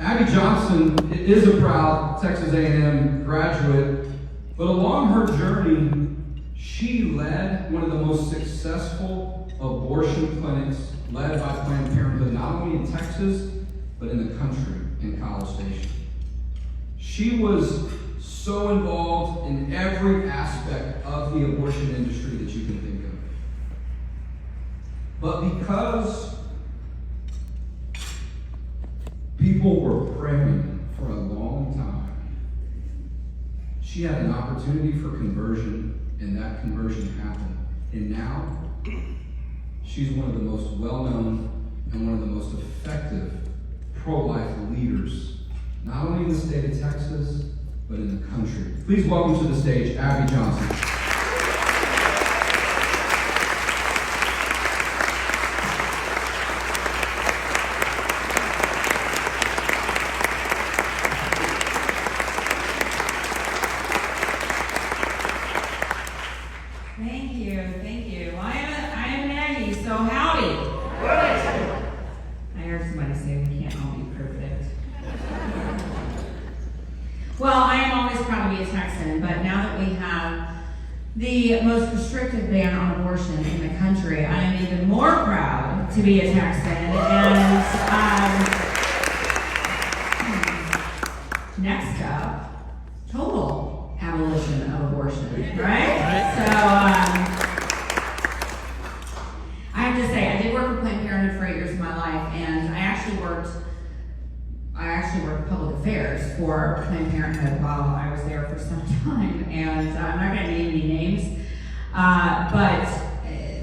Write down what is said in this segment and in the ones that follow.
Abby Johnson is a proud Texas A&M graduate, but along her journey, she led one of the most successful abortion clinics led by Planned Parenthood, not only in Texas, but in the country in College Station. She was so involved in every aspect of the abortion industry that you can think of. But because people were praying for a long time, she had an opportunity for conversion, and that conversion happened. And now, she's one of the most well-known and one of the most effective pro-life leaders, not only in the state of Texas, but in the country. Please welcome to the stage, Abby Johnson. Thank you. I am Maggie, so howdy. I heard somebody say we can't all be perfect. Well, I am always proud to be a Texan, but now that we have the most restrictive ban on abortion in the country, I am even more proud to be a Texan. And next up, total abolition of abortion, right? So, I have to say, I did work for Planned Parenthood for 8 years of my life, and I actually worked public affairs for Planned Parenthood while I was there for some time. And I'm not going to name any names, but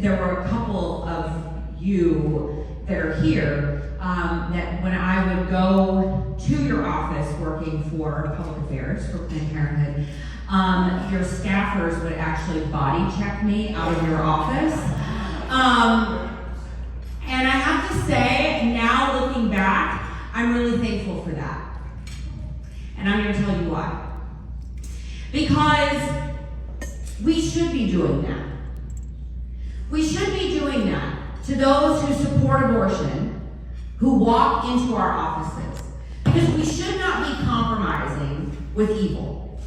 there were a couple of you that are here that when I would go to your office working for public affairs for Planned Parenthood, your staffers would actually body check me out of your office. And I have to say, now looking back, I'm really thankful for that. And I'm going to tell you why. Because we should be doing that. We should be doing that to those who support abortion, who walk into our offices. Because we should not be compromising with evil.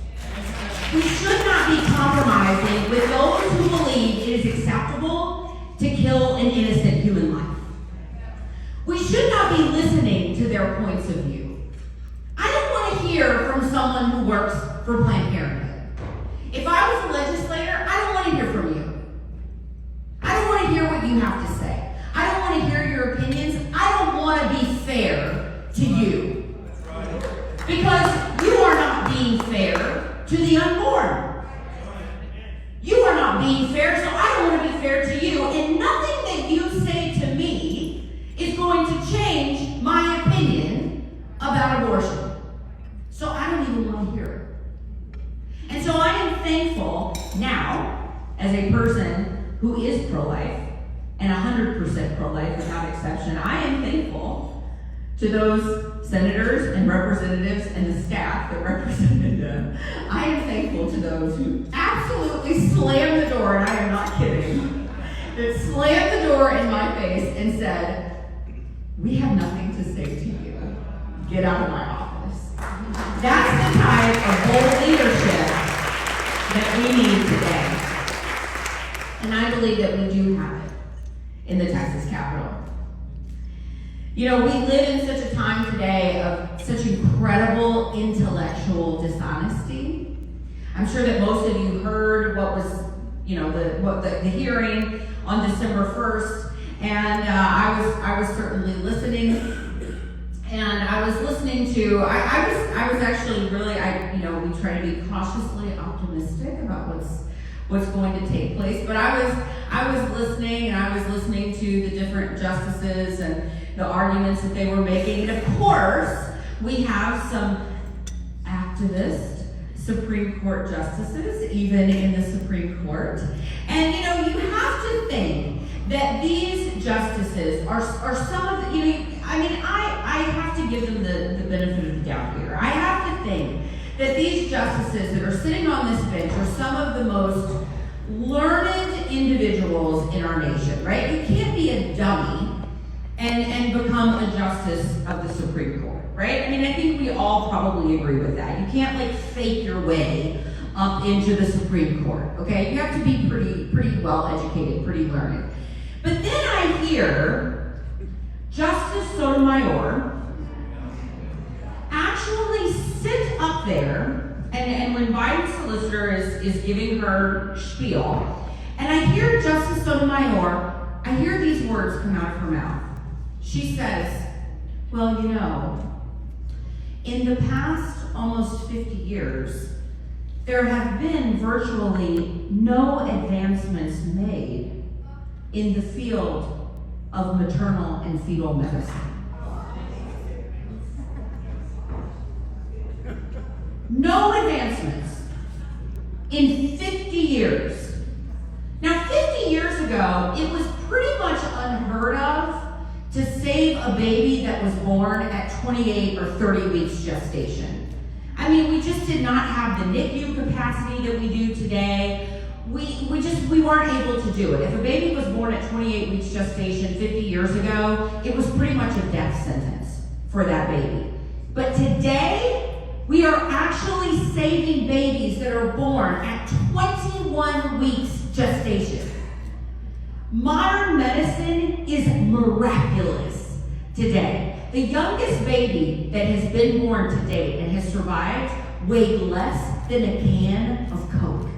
We should not be compromising with those who believe it is acceptable to kill an innocent human life. We should not be listening to their points of view. I don't want to hear from someone who works for Planned Parenthood. If I was a legislator, I don't want to hear from you. I don't want to hear what you have to say. I don't want to hear your opinions. I don't want to be fair to you. Because you are not being fair to the unborn. You are not being fair, so I don't want to be fair to you. And nothing that you say to me is going to change my opinion about abortion. So I don't even want to hear it. And so I am thankful now, as a person who is pro-life, and 100% pro-life without exception, I am thankful to those senators and representatives and the staff that represented them. I am thankful to those who absolutely slammed the door, and I am not kidding, that slammed the door in my face and said, "We have nothing to say to you. Get out of my office." That's the type of bold leadership that we need today. And I believe that we do have it in the Texas Capitol. You know, we live in such a time today of such incredible intellectual dishonesty. I'm sure that most of you heard what was, the hearing on December 1st. And I was certainly listening, and I was listening to. I was actually really. We try to be cautiously optimistic about what's going to take place. But I was listening, and I was listening to the different justices and the arguments that they were making. And of course, we have some activist Supreme Court justices, even in the Supreme Court. And you have to think that these justices are some of the, I have to give them the benefit of the doubt here. I have to think that these justices that are sitting on this bench are some of the most learned individuals in our nation, right? You can't be a dummy and become a justice of the Supreme Court, right? I mean, I think we all probably agree with that. You can't like fake your way up into the Supreme Court, okay? You have to be pretty well educated, pretty learned. But then I hear Justice Sotomayor actually sit up there, and when Biden's solicitor is giving her spiel, and I hear Justice Sotomayor, I hear these words come out of her mouth. She says, well, you know, in the past almost 50 years, there have been virtually no advancements made in the field of maternal and fetal medicine. No advancements in 50 years. Now, 50 years ago, it was pretty much unheard of to save a baby that was born at 28 or 30 weeks gestation. I mean, we just did not have the NICU capacity that we do today. We weren't able to do it. If a baby was born at 28 weeks gestation 50 years ago, it was pretty much a death sentence for that baby. But today, we are actually saving babies that are born at 21 weeks gestation. Modern medicine is miraculous today. The youngest baby that has been born to date and has survived weighed less than a can of Coke.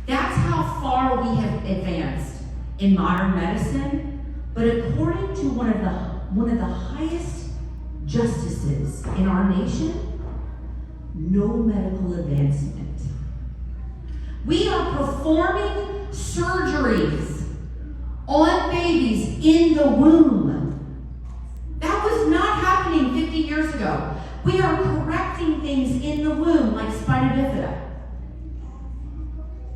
That's how far we have advanced in modern medicine, but according to one of the highest justices in our nation, no medical advancement. We are performing surgeries on babies in the womb. That was not happening 50 years ago. We are correcting things in the womb like spina bifida.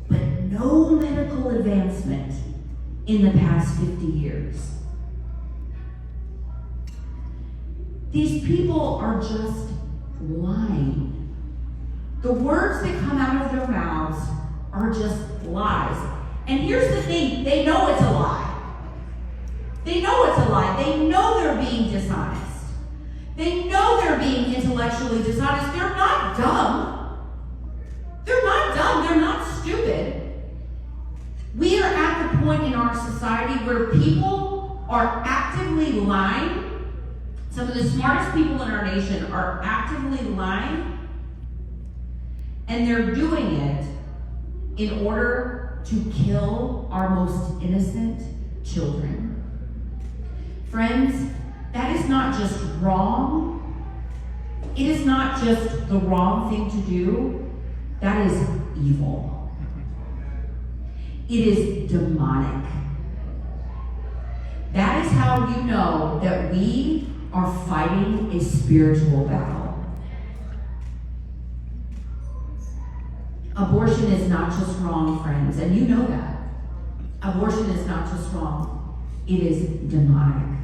But no medical advancement in the past 50 years. These people are just lying. The words that come out of their mouths are just lies. And here's the thing, they know it's a lie. They know it's a lie. They know they're being dishonest. They know they're being intellectually dishonest. They're not dumb. They're not dumb. They're not stupid. We are at the point in our society where people are actively lying. Some of the smartest people in our nation are actively lying, and they're doing it in order to kill our most innocent children. Friends, that is not just wrong. It is not just the wrong thing to do. That is evil. It is demonic. That is how you know that we are fighting a spiritual battle. Abortion is not just wrong, friends, and you know that. Abortion is not just wrong. It is demonic.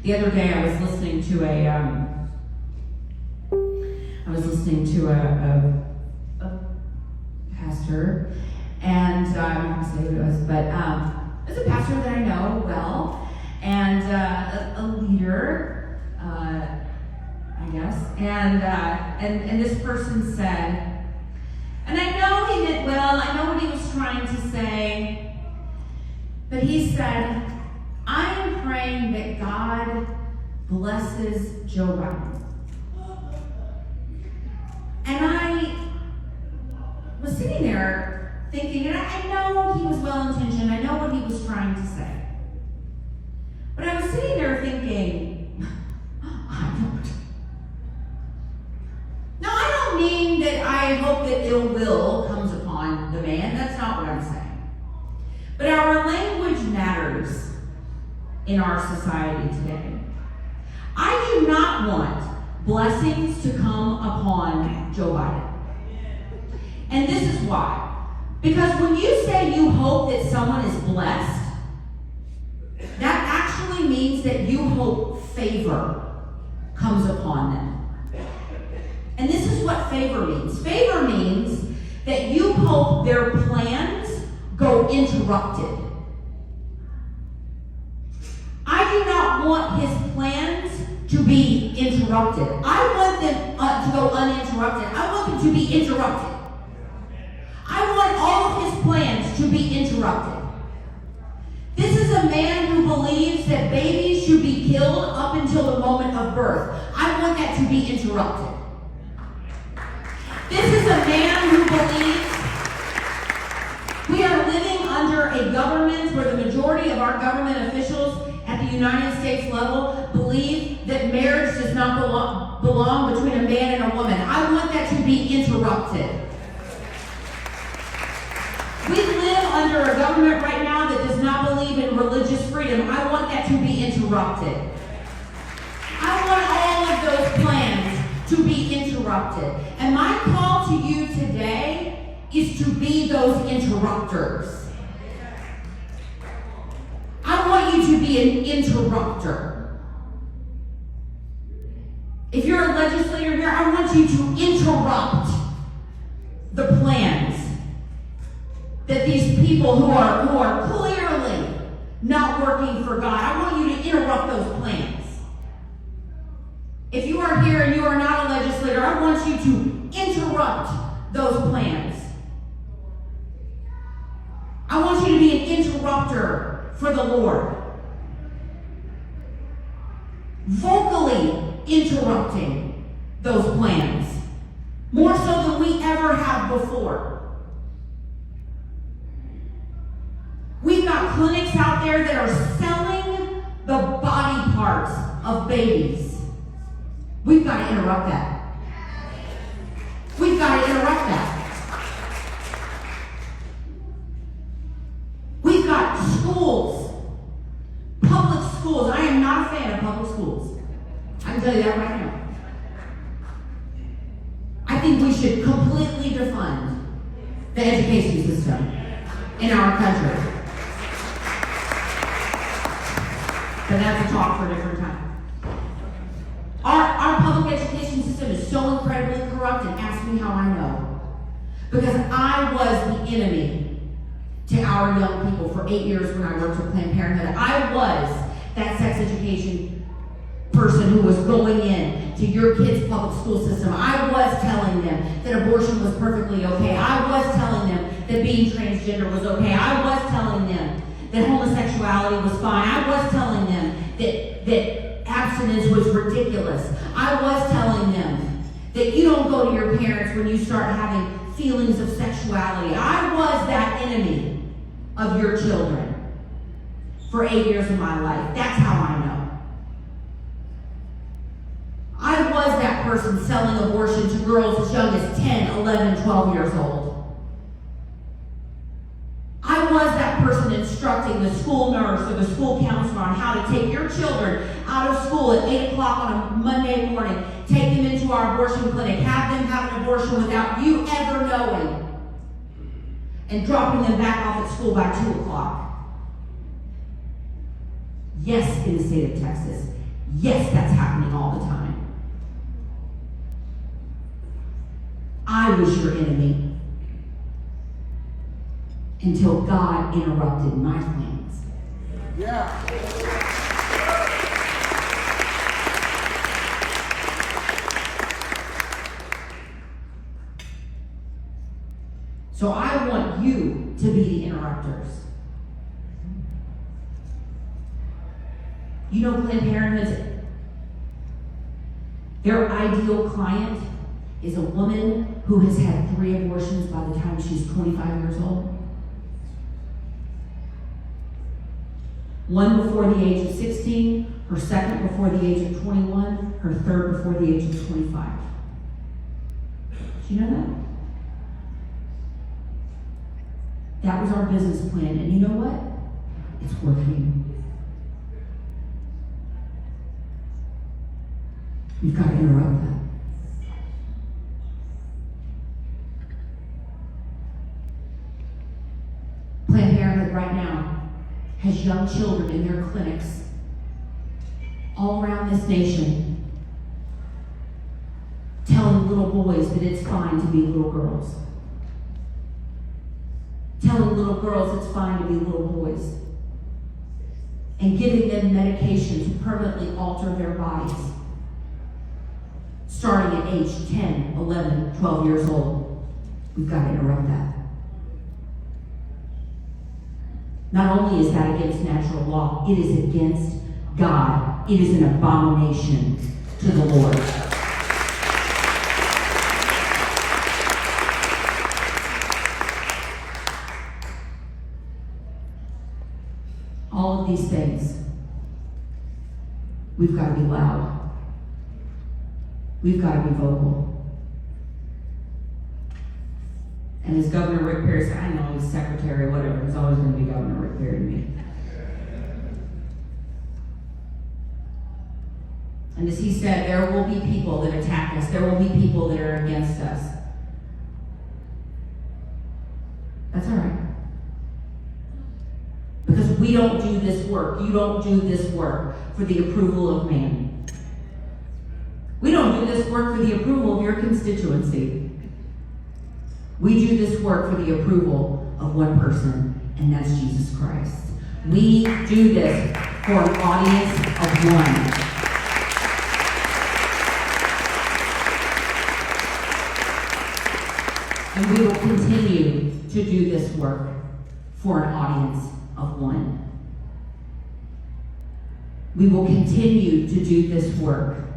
The other day, I was listening to a pastor, and I'm not going to say who it was, but it was a pastor that I know well, and a leader, I guess, and this person said, and I know he meant well, I know what he was trying to say, but he said, I am praying that God blesses Joe Biden. And I was sitting there thinking, and I know he was well-intentioned, I know what he was trying to say. But I was sitting there thinking, I don't. Now, I don't mean that I hope that ill will comes upon the man. That's not what I'm saying. But our language matters in our society today. I do not want blessings to come upon Joe Biden. And this is why. Because when you say you hope that someone is blessed, that actually means that you hope favor comes upon them. And this is what favor means. Favor means that you hope their plans go interrupted. I do not interrupted. I want them to go uninterrupted. I want them to be interrupted. I want all of his plans to be interrupted. This is a man who believes that babies should be killed up until the moment of birth. I want that to be interrupted. This is a man who believes we are living under a government where the majority of our government officials at the United States level believe that marriage does not belong between a man and a woman. I want that to be interrupted. We live under a government right now that does not believe in religious freedom. I want that to be interrupted. I want all of those plans to be interrupted. And my call to you today is to be those interrupters. I want you to be an interrupter. If you're a legislator here, I want you to interrupt the plans that these people who are clearly not working for God, I want you to interrupt those plans. If you are here and you are not a legislator, I want you to interrupt those plans. I want you to be an interrupter for the Lord. Vocally interrupting those plans. More so than we ever have before. We've got clinics out there that are selling the body parts of babies. We've got to interrupt that. We've got to interrupt that. We've got schools, public schools. I am not a fan of public schools. I can tell you that right now. I think we should completely defund the education system in our country. But that's a talk for a different time. Our public education system is so incredibly corrupt, and ask me how I know. Because I was the enemy to our young people for 8 years when I worked at Planned Parenthood. I was that sex education person who was going in to your kids' public school system. I was telling them that abortion was perfectly okay. I was telling them that being transgender was okay. I was telling them that homosexuality was fine. I was telling them that abstinence was ridiculous. I was telling them that you don't go to your parents when you start having feelings of sexuality. I was that enemy of your children for 8 years of my life. That's how I know. I was that person selling abortion to girls as young as 10, 11, 12 years old. I was that person instructing the school nurse or the school counselor on how to take your children out of school at 8 o'clock on a Monday morning, take them into our abortion clinic, have them have an abortion without you ever knowing, and dropping them back off at school by 2 o'clock. Yes, in the state of Texas. Yes, that's happening all the time. I was your enemy until God interrupted my plans. Yeah. So I want you to be the interrupters. You know, Planned Parenthood's, their ideal client is a woman who has had 3 abortions by the time she's 25 years old. One before the age of 16, her second before the age of 21, her third before the age of 25. Do you know that? That was our business plan, and you know what? It's working. We've got to interrupt that. Planned Parenthood right now has young children in their clinics all around this nation telling little boys that it's fine to be little girls. Telling little girls it's fine to be little boys. And giving them medication to permanently alter their bodies. starting at age 10, 11, 12 years old. We've got to interrupt that. Not only is that against natural law, it is against God. It is an abomination to the Lord. All of these things, we've got to be loud. We've got to be vocal. And as Governor Rick Perry said, I know he's secretary, whatever, he's always going to be Governor Rick Perry to me. And as he said, there will be people that attack us. There will be people that are against us. That's all right. Because we don't do this work. You don't do this work for the approval of man. We don't do this work for the approval of your constituency. We do this work for the approval of one person, and that's Jesus Christ. We do this for an audience of one. And we will continue to do this work for an audience of one. We will continue to do this work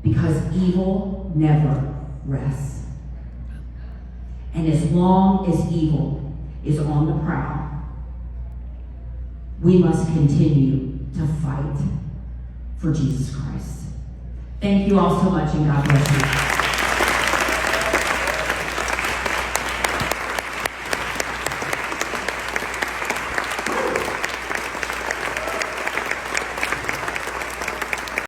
because evil never rests. And as long as evil is on the prowl, we must continue to fight for Jesus Christ. Thank you all so much, and God bless you.